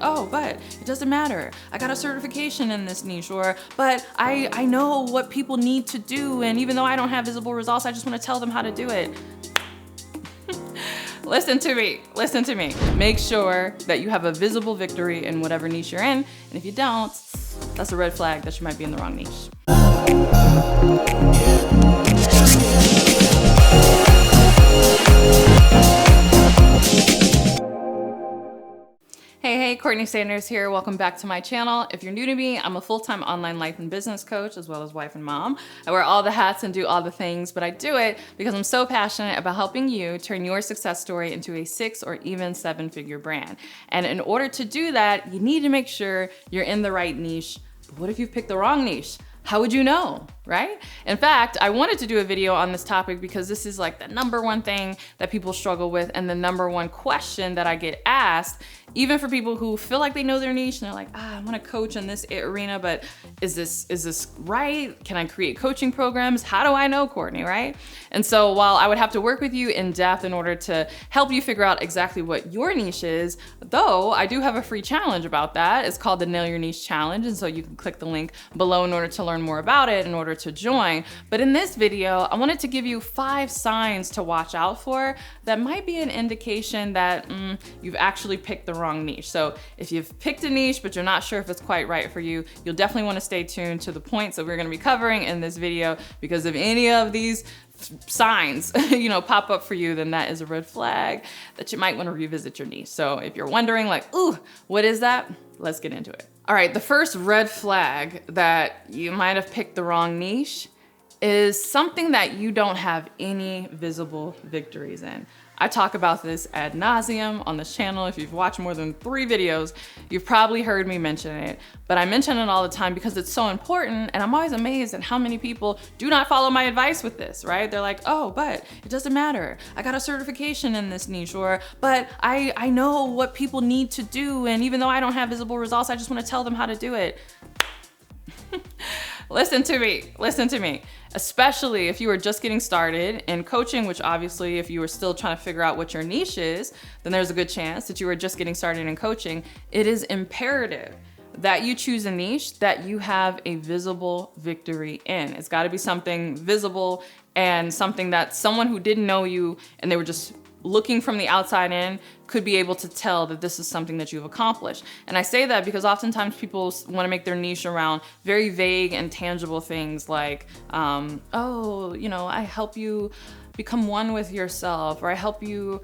oh, but it doesn't matter. I got a certification in this niche, or, but I know what people need to do, and even though I don't have visible results, I just want to tell them how to do it. Listen to me. Make sure that you have a visible victory in whatever niche you're in, and if you don't, that's a red flag that you might be in the wrong niche. Hey, CourtneyLSanders here. Welcome back to my channel. If you're new to me, I'm a full-time online life and business coach, as well as wife and mom. I wear all the hats and do all the things, but I do it because I'm so passionate about helping you turn your success story into a 6 or even 7-figure brand. And in order to do that, you need to make sure you're in the right niche. But what if you've picked the wrong niche? How would you know, right? In fact, I wanted to do a video on this topic because this is like the #1 thing that people struggle with and the #1 question that I get asked, even for people who feel like they know their niche and they're like, I want to coach in this arena, but is this right? Can I create coaching programs? How do I know, Courtney, right? And so while I would have to work with you in depth in order to help you figure out exactly what your niche is, though I do have a free challenge about that. It's called the Nail Your Niche Challenge. And so you can click the link below in order to learn more about it, in order to join. But in this video, I wanted to give you 5 signs to watch out for that might be an indication that you've actually picked the wrong niche. So if you've picked a niche, but you're not sure if it's quite right for you, you'll definitely want to stay tuned to the points that we're going to be covering in this video, because if any of these signs pop up for you, then that is a red flag that you might want to revisit your niche. So if you're wondering like, ooh, what is that? Let's get into it. All right, the first red flag that you might have picked the wrong niche is something that you don't have any visible victories in. I talk about this ad nauseum on this channel. If you've watched more than 3 videos, you've probably heard me mention it, but I mention it all the time because it's so important, and I'm always amazed at how many people do not follow my advice with this, right? They're like, oh, but it doesn't matter. I got a certification in this niche, or, but I know what people need to do, and even though I don't have visible results, I just want to tell them how to do it. Listen to me, especially if you are just getting started in coaching, which obviously if you are still trying to figure out what your niche is, then there's a good chance that you are just getting started in coaching. It is imperative that you choose a niche that you have a visible victory in. It's got to be something visible and something that someone who didn't know you and they were just looking from the outside in could be able to tell that this is something that you've accomplished. And I say that because oftentimes people want to make their niche around very vague and tangible things like, I help you become one with yourself, or I help you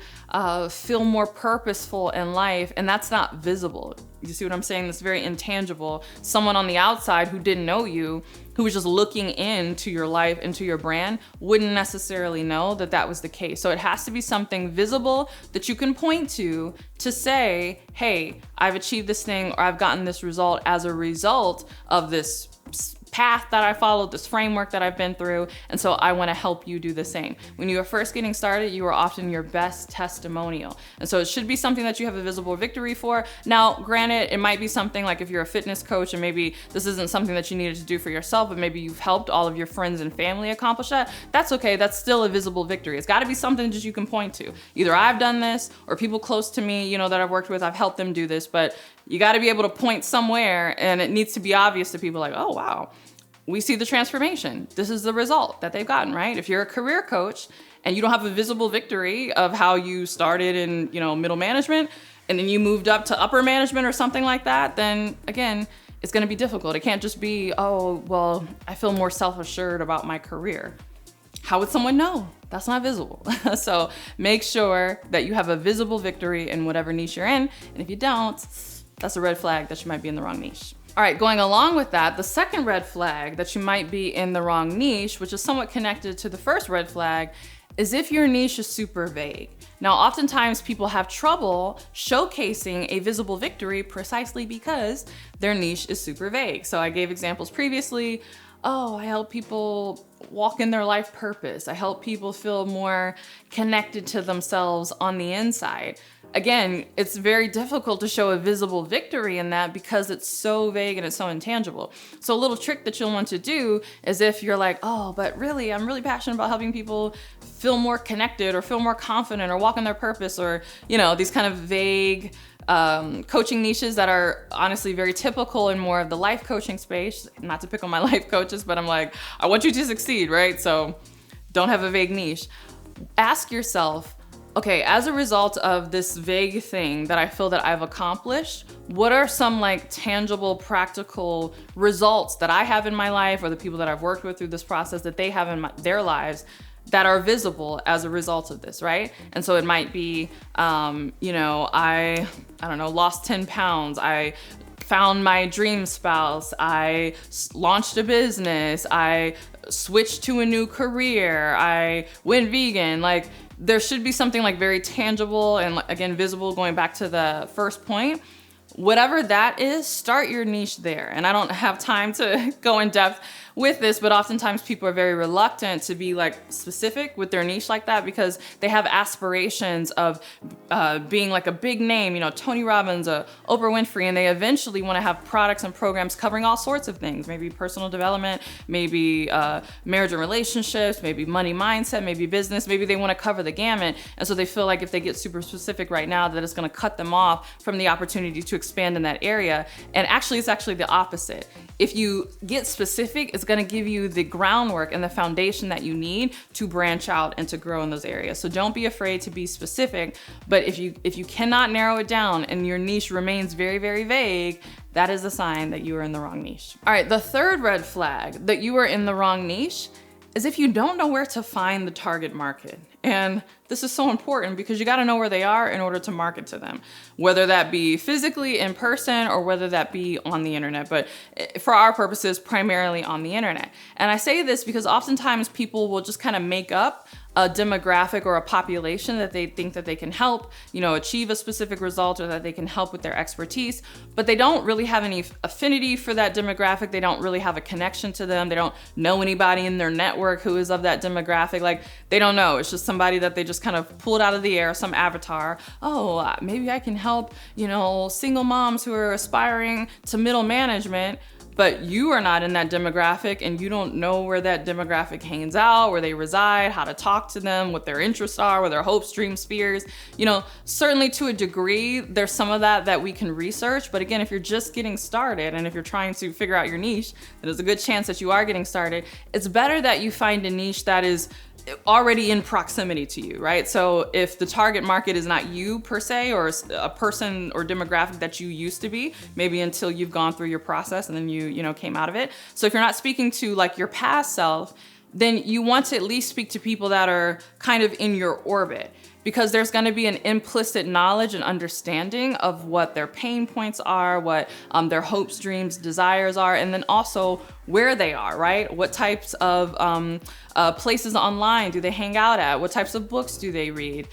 feel more purposeful in life, and that's not visible. You see what I'm saying? That's very intangible. Someone on the outside who didn't know you, who was just looking into your life, into your brand, wouldn't necessarily know that that was the case. So it has to be something visible that you can point to say, hey, I've achieved this thing, or I've gotten this result as a result of this path that I followed, this framework that I've been through, and so I want to help you do the same. When you are first getting started, you are often your best testimonial, and so it should be something that you have a visible victory for. Now, granted, it might be something like if you're a fitness coach and maybe this isn't something that you needed to do for yourself, but maybe you've helped all of your friends and family accomplish that. That's okay. That's still a visible victory. It's got to be something that you can point to. Either I've done this, or people close to me, that I've worked with, I've helped them do this, but you got to be able to point somewhere, and it needs to be obvious to people like, oh, wow, we see the transformation. This is the result that they've gotten, right? If you're a career coach and you don't have a visible victory of how you started in, middle management, and then you moved up to upper management or something like that, then again, it's going to be difficult. It can't just be, oh, well, I feel more self-assured about my career. How would someone know? That's not visible. So make sure that you have a visible victory in whatever niche you're in. And if you don't, that's a red flag that you might be in the wrong niche. All right, going along with that, the second red flag that you might be in the wrong niche, which is somewhat connected to the first red flag, is if your niche is super vague. Now, oftentimes people have trouble showcasing a visible victory precisely because their niche is super vague. So I gave examples previously. Oh, I help people walk in their life purpose. I help people feel more connected to themselves on the inside. Again, it's very difficult to show a visible victory in that because it's so vague and it's so intangible. So a little trick that you'll want to do is if you're like, oh, but really, I'm really passionate about helping people feel more connected or feel more confident or walk in their purpose, or, these kind of vague coaching niches that are honestly very typical in more of the life coaching space. Not to pick on my life coaches, but I'm like, I want you to succeed, right? So don't have a vague niche. Ask yourself, okay, as a result of this vague thing that I feel that I've accomplished, what are some like tangible, practical results that I have in my life, or the people that I've worked with through this process that they have in their lives that are visible as a result of this, right? And so it might be, I don't know, lost 10 pounds. I found my dream spouse. I launched a business. I switched to a new career. I went vegan. Like, there should be something like very tangible and, again, visible, going back to the first point. Whatever that is, start your niche there. And I don't have time to go in depth with this, but oftentimes people are very reluctant to be like specific with their niche like that because they have aspirations of being like a big name, Tony Robbins, Oprah Winfrey, and they eventually want to have products and programs covering all sorts of things, maybe personal development, maybe marriage and relationships, maybe money mindset, maybe business, maybe they want to cover the gamut. And so they feel like if they get super specific right now, that it's going to cut them off from the opportunity to expand in that area. And actually, it's actually the opposite. If you get specific, it's going to give you the groundwork and the foundation that you need to branch out and to grow in those areas. So don't be afraid to be specific. But if you cannot narrow it down and your niche remains very, very vague, that is a sign that you are in the wrong niche. All right, the third red flag that you are in the wrong niche is if you don't know where to find the target market. And this is so important because you got to know where they are in order to market to them, whether that be physically in person or whether that be on the internet. But for our purposes, primarily on the internet. And I say this because oftentimes people will just kind of make up a demographic or a population that they think that they can help, achieve a specific result, or that they can help with their expertise, but they don't really have any affinity for that demographic. They don't really have a connection to them. They don't know anybody in their network who is of that demographic. Like, they don't know. It's just somebody that they just kind of pulled out of the air, some avatar. Oh, maybe I can help, single moms who are aspiring to middle management. But you are not in that demographic, and you don't know where that demographic hangs out, where they reside, how to talk to them, what their interests are, what their hopes, dreams, fears. Certainly to a degree, there's some of that we can research. But again, if you're just getting started and if you're trying to figure out your niche, there's a good chance that you are getting started. It's better that you find a niche that is already in proximity to you, right? So if the target market is not you per se, or a person or demographic that you used to be, maybe until you've gone through your process and then you came out of it. So if you're not speaking to like your past self, then you want to at least speak to people that are kind of in your orbit, because there's going to be an implicit knowledge and understanding of what their pain points are, what their hopes, dreams, desires are, and then also where they are, right? What types of places online do they hang out at? What types of books do they read?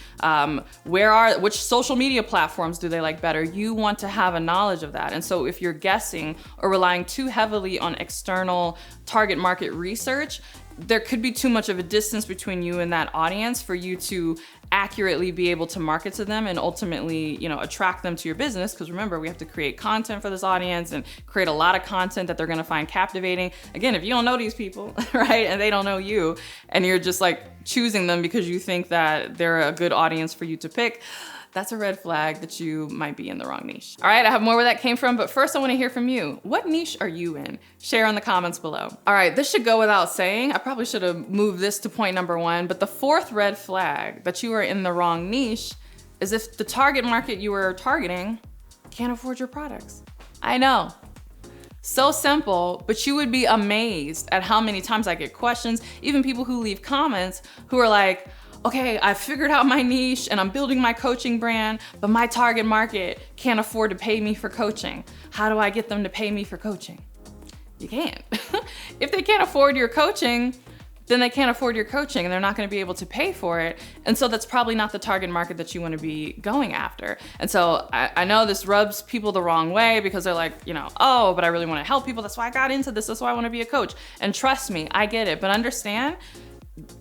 Which social media platforms do they like better? You want to have a knowledge of that. And so if you're guessing or relying too heavily on external target market research, there could be too much of a distance between you and that audience for you to accurately be able to market to them and ultimately, attract them to your business. Because remember, we have to create content for this audience and create a lot of content that they're going to find captivating. Again, if you don't know these people, right, and they don't know you, and you're just like choosing them because you think that they're a good audience for you to pick, that's a red flag that you might be in the wrong niche. All right, I have more where that came from, but first I want to hear from you. What niche are you in? Share in the comments below. All right, this should go without saying. I probably should have moved this to point number 1, but the fourth red flag that you are in the wrong niche is if the target market you are targeting can't afford your products. I know. So simple, but you would be amazed at how many times I get questions, even people who leave comments who are like, okay, I figured out my niche and I'm building my coaching brand, but my target market can't afford to pay me for coaching. How do I get them to pay me for coaching? You can't. If they can't afford your coaching, then they can't afford your coaching and they're not going to be able to pay for it. And so that's probably not the target market that you want to be going after. And so I know this rubs people the wrong way because they're like, oh, but I really want to help people. That's why I got into this. That's why I want to be a coach. And trust me, I get it. But understand,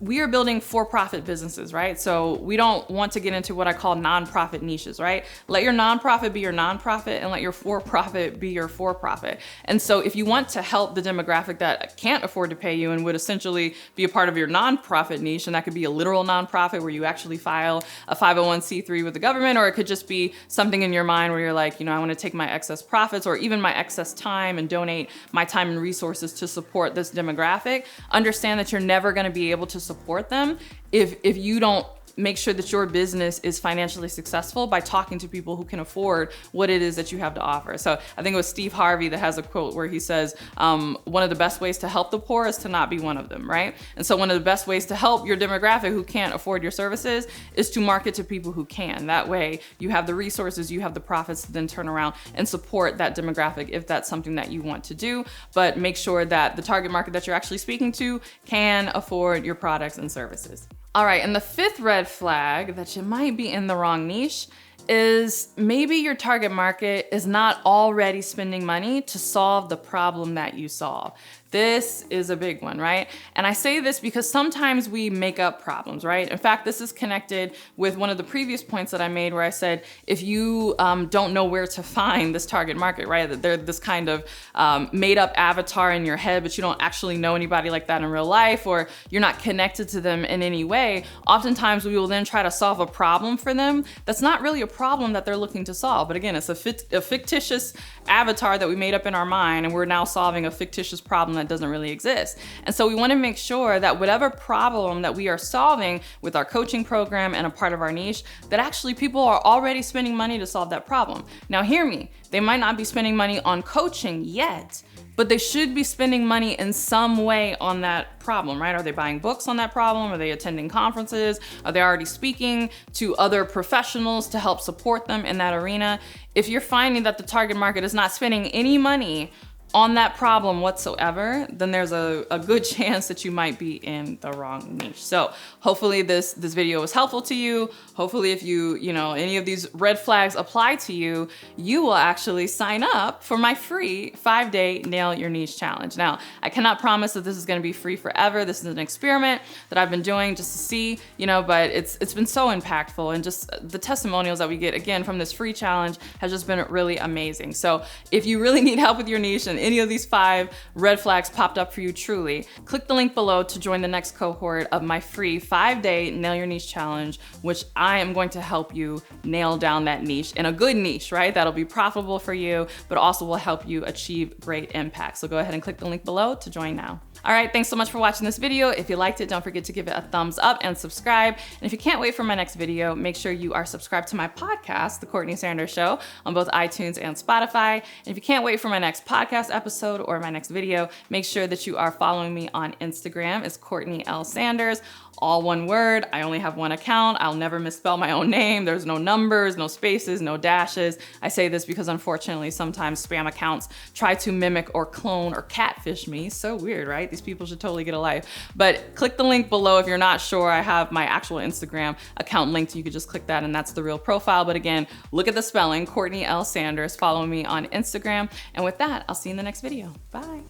we are building for-profit businesses, right? So we don't want to get into what I call nonprofit niches, right? Let your nonprofit be your nonprofit and let your for-profit be your for-profit. And so if you want to help the demographic that can't afford to pay you and would essentially be a part of your nonprofit niche, and that could be a literal nonprofit where you actually file a 501c3 with the government, or it could just be something in your mind where you're like, I want to take my excess profits or even my excess time and donate my time and resources to support this demographic. Understand that you're never going to be able to support them if you don't make sure that your business is financially successful by talking to people who can afford what it is that you have to offer. So I think it was Steve Harvey that has a quote where he says, one of the best ways to help the poor is to not be one of them, right? And so one of the best ways to help your demographic who can't afford your services is to market to people who can. That way you have the resources, you have the profits to then turn around and support that demographic if that's something that you want to do. But make sure that the target market that you're actually speaking to can afford your products and services. All right, and the fifth red flag that you might be in the wrong niche is maybe your target market is not already spending money to solve the problem that you solve. This is a big one, right? And I say this because sometimes we make up problems, right? In fact, this is connected with one of the previous points that I made where I said, if you don't know where to find this target market, right? That they're this kind of made up avatar in your head, but you don't actually know anybody like that in real life, or you're not connected to them in any way. Oftentimes we will then try to solve a problem for them that's not really a problem that they're looking to solve. But again, it's a fictitious avatar that we made up in our mind, and we're now solving a fictitious problem that doesn't really exist. And so we want to make sure that whatever problem that we are solving with our coaching program and a part of our niche, that actually people are already spending money to solve that problem. Now hear me, they might not be spending money on coaching yet, but they should be spending money in some way on that problem, right? Are they buying books on that problem? Are they attending conferences? Are they already speaking to other professionals to help support them in that arena? If you're finding that the target market is not spending any money on that problem whatsoever, then there's a good chance that you might be in the wrong niche. So hopefully this video was helpful to you. Hopefully if any of these red flags apply to you, you will actually sign up for my free 5-day Nail Your Niche Challenge. Now, I cannot promise that this is gonna be free forever. This is an experiment that I've been doing just to see, but it's been so impactful, and just the testimonials that we get, again, from this free challenge has just been really amazing. So if you really need help with your niche and any of these 5 red flags popped up for you truly, click the link below to join the next cohort of my free 5-day Nail Your Niche Challenge, which I am going to help you nail down that niche, in a good niche, right? That'll be profitable for you, but also will help you achieve great impact. So go ahead and click the link below to join now. All right, thanks so much for watching this video. If you liked it, don't forget to give it a thumbs up and subscribe. And if you can't wait for my next video, make sure you are subscribed to my podcast, The Courtney Sanders Show, on both iTunes and Spotify. And if you can't wait for my next podcast episode or my next video, make sure that you are following me on Instagram. It's CourtneyLSanders, all one word. I only have one account. I'll never misspell my own name. There's no numbers, no spaces, no dashes. I say this because unfortunately sometimes spam accounts try to mimic or clone or catfish me. So weird, right? These people should totally get a life. But click the link below if you're not sure. I have my actual Instagram account linked. You could just click that and that's the real profile. But again, look at the spelling, Courtney L. Sanders. Follow me on Instagram. And with that, I'll see you in the next video. Bye.